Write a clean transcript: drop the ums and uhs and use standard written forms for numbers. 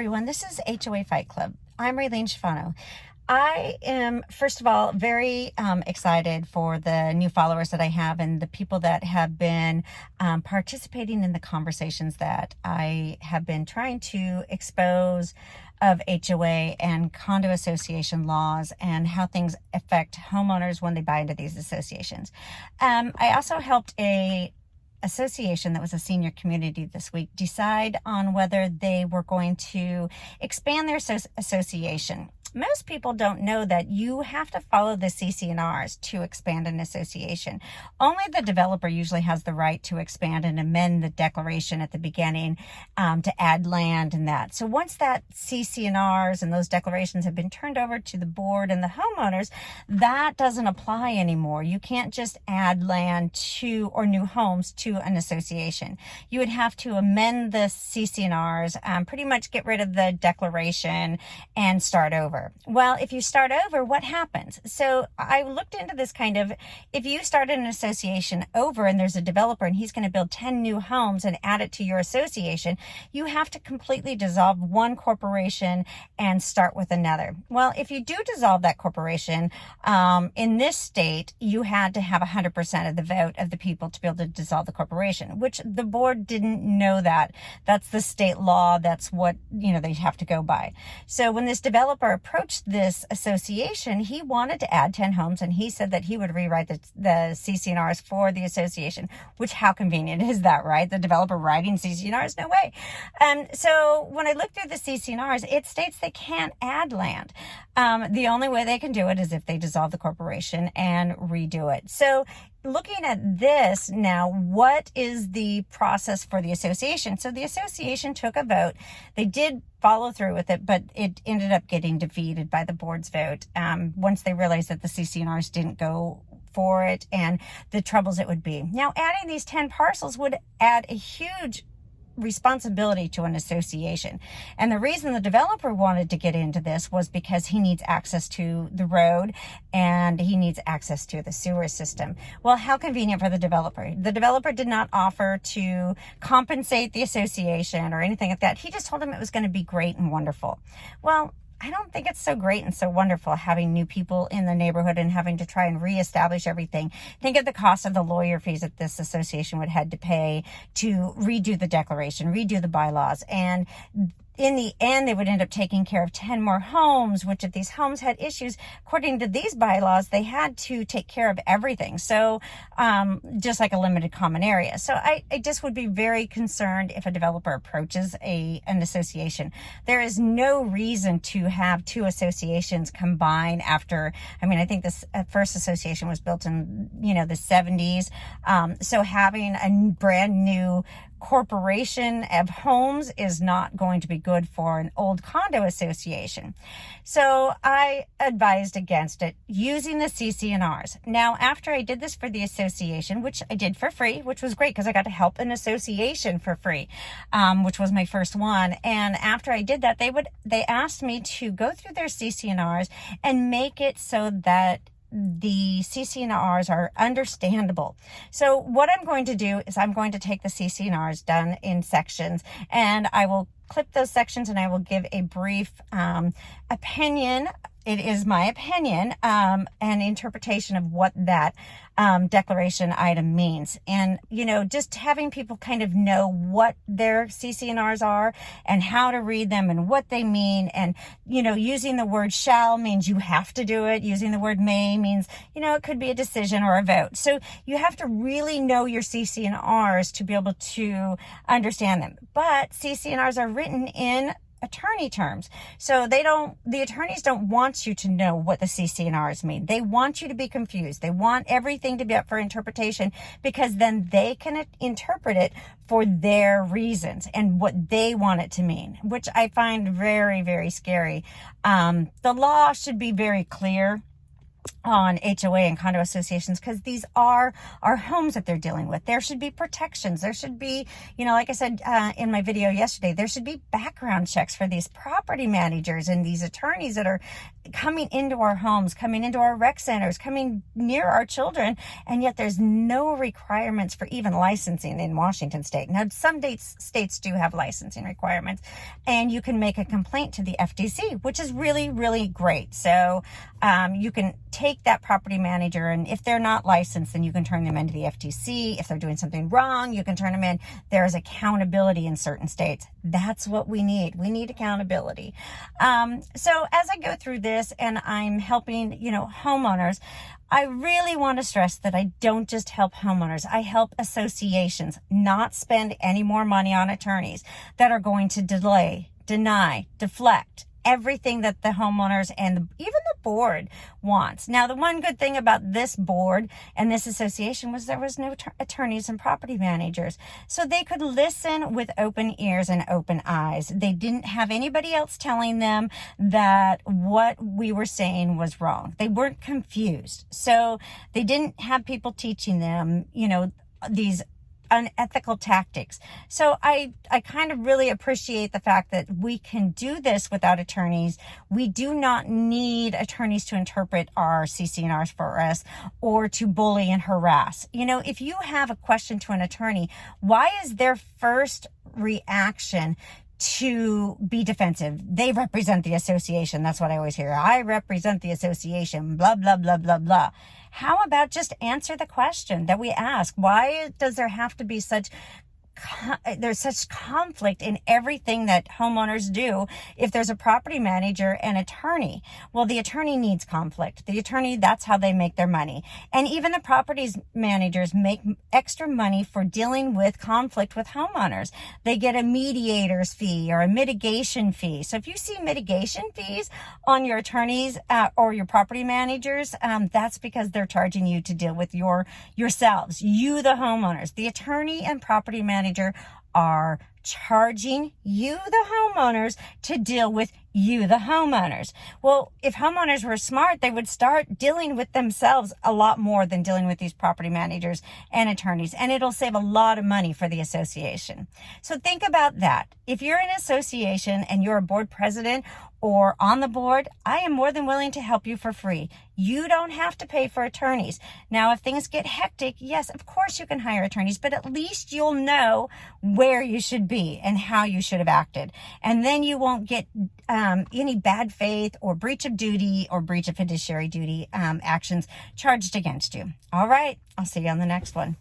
everyone. This is HOA Fight Club. I'm Raylene Schifano. I am, first of all, very excited for the new followers that I have and the people that have been participating in the conversations that I have been trying to expose of HOA and condo association laws and how things affect homeowners when they buy into these associations. I also helped a association that was a senior community this week decide on whether they were going to expand their association. Most people don't know that you have to follow the CC&Rs to expand an association. Only the developer usually has the right to expand and amend the declaration at the beginning to add land and that. So once that CC&Rs and those declarations have been turned over to the board and the homeowners, that doesn't apply anymore. You can't just add land to or new homes to an association. You would have to amend the CC&Rs, pretty much get rid of the declaration and start over. Well, if you start over, what happens? So I looked into this if you started an association over and there's a developer and he's going to build 10 new homes and add it to your association, you have to completely dissolve one corporation and start with another. Well, if you do dissolve that corporation, in this state, you had to have 100% of the vote of the people to be able to dissolve the corporation, which the board didn't know that. That's the state law. That's what, they have to go by. So when this developer approached this association, he wanted to add 10 homes and he said that he would rewrite the CC&Rs for the association, which how convenient is that, right? The developer writing CC&Rs? No way. So when I looked through the CC&Rs, it states they can't add land. The only way they can do it is if they dissolve the corporation and redo it. So looking at this now, what is the process for the association? So the association took a vote. They did follow through with it, but it ended up getting defeated by the board's vote once they realized that the CC&Rs didn't go for it and the troubles it would be. Now, adding these 10 parcels would add a huge responsibility to an association. And the reason the developer wanted to get into this was because he needs access to the road and he needs access to the sewer system. Well, how convenient for the developer. The developer did not offer to compensate the association or anything like that. He just told him it was going to be great and wonderful. Well, I don't think it's so great and so wonderful having new people in the neighborhood and having to try and reestablish everything. Think of the cost of the lawyer fees that this association would have to pay to redo the declaration, redo the bylaws. And in the end, they would end up taking care of 10 more homes, which if these homes had issues, according to these bylaws, they had to take care of everything. So just like a limited common area. So I just would be very concerned if a developer approaches an association. There is no reason to have two associations combine after, I think this first association was built in, the 70s. So having a brand new corporation of homes is not going to be good for an old condo association. So I advised against it using the CC&Rs. Now, after I did this for the association, which I did for free, which was great because I got to help an association for free, which was my first one. And after I did that, they asked me to go through their CC&Rs and make it so that the CC&Rs are understandable. So what I'm going to do is I'm going to take the CC&Rs done in sections and I will clip those sections and I will give a brief opinion. It is my opinion and interpretation of what that declaration item means. And, just having people kind of know what their CC&Rs are and how to read them and what they mean. And, using the word shall means you have to do it. Using the word may means, it could be a decision or a vote. So you have to really know your CC&Rs to be able to understand them. But CC&Rs are written in attorney terms. So the attorneys don't want you to know what the CC&Rs mean. They want you to be confused. They want everything to be up for interpretation because then they can interpret it for their reasons and what they want it to mean, which I find very, very scary. The law should be very clear. on HOA and condo associations, because these are our homes that they're dealing with. There should be protections. There should be, like I said in my video yesterday, there should be background checks for these property managers and these attorneys that are coming into our homes, coming into our rec centers, coming near our children, and yet there's no requirements for even licensing in Washington state. Now, some states do have licensing requirements, and you can make a complaint to the FTC, which is really, really great. So you can take that property manager, and if they're not licensed, then you can turn them into the FTC. If they're doing something wrong, you can turn them in. There's accountability in certain states. That's what we need. We need accountability. So as I go through this and I'm helping, homeowners, I really want to stress that I don't just help homeowners. I help associations not spend any more money on attorneys that are going to delay, deny, deflect everything that the homeowners and even the board wants. Now, the one good thing about this board and this association was there was no attorneys and property managers. So they could listen with open ears and open eyes. They didn't have anybody else telling them that what we were saying was wrong. They weren't confused. So they didn't have people teaching them, these unethical tactics. So I kind of really appreciate the fact that we can do this without attorneys. We do not need attorneys to interpret our CC&Rs for us or to bully and harass. If you have a question to an attorney, why is their first reaction to be defensive? They represent the association. That's what I always hear. I represent the association, blah, blah, blah, blah, blah. How about just answer the question that we ask? Why does there have to be such conflict in everything that homeowners do if there's a property manager and attorney? Well, the attorney needs conflict. The attorney, that's how they make their money. And even the properties managers make extra money for dealing with conflict with homeowners. They get a mediator's fee or a mitigation fee. So if you see mitigation fees on your attorneys or your property managers, that's because they're charging you to deal with yourselves, you, the homeowners. The attorney and property manager are charging you, the homeowners, to deal with you, the homeowners. Well, if homeowners were smart, they would start dealing with themselves a lot more than dealing with these property managers and attorneys, and it'll save a lot of money for the association. So think about that. If you're an association and you're a board president or on the board, I am more than willing to help you for free. You don't have to pay for attorneys. Now, if things get hectic, yes, of course you can hire attorneys, but at least you'll know where you should be and how you should have acted. And then you won't get any bad faith or breach of duty or breach of fiduciary duty actions charged against you. All right, I'll see you on the next one.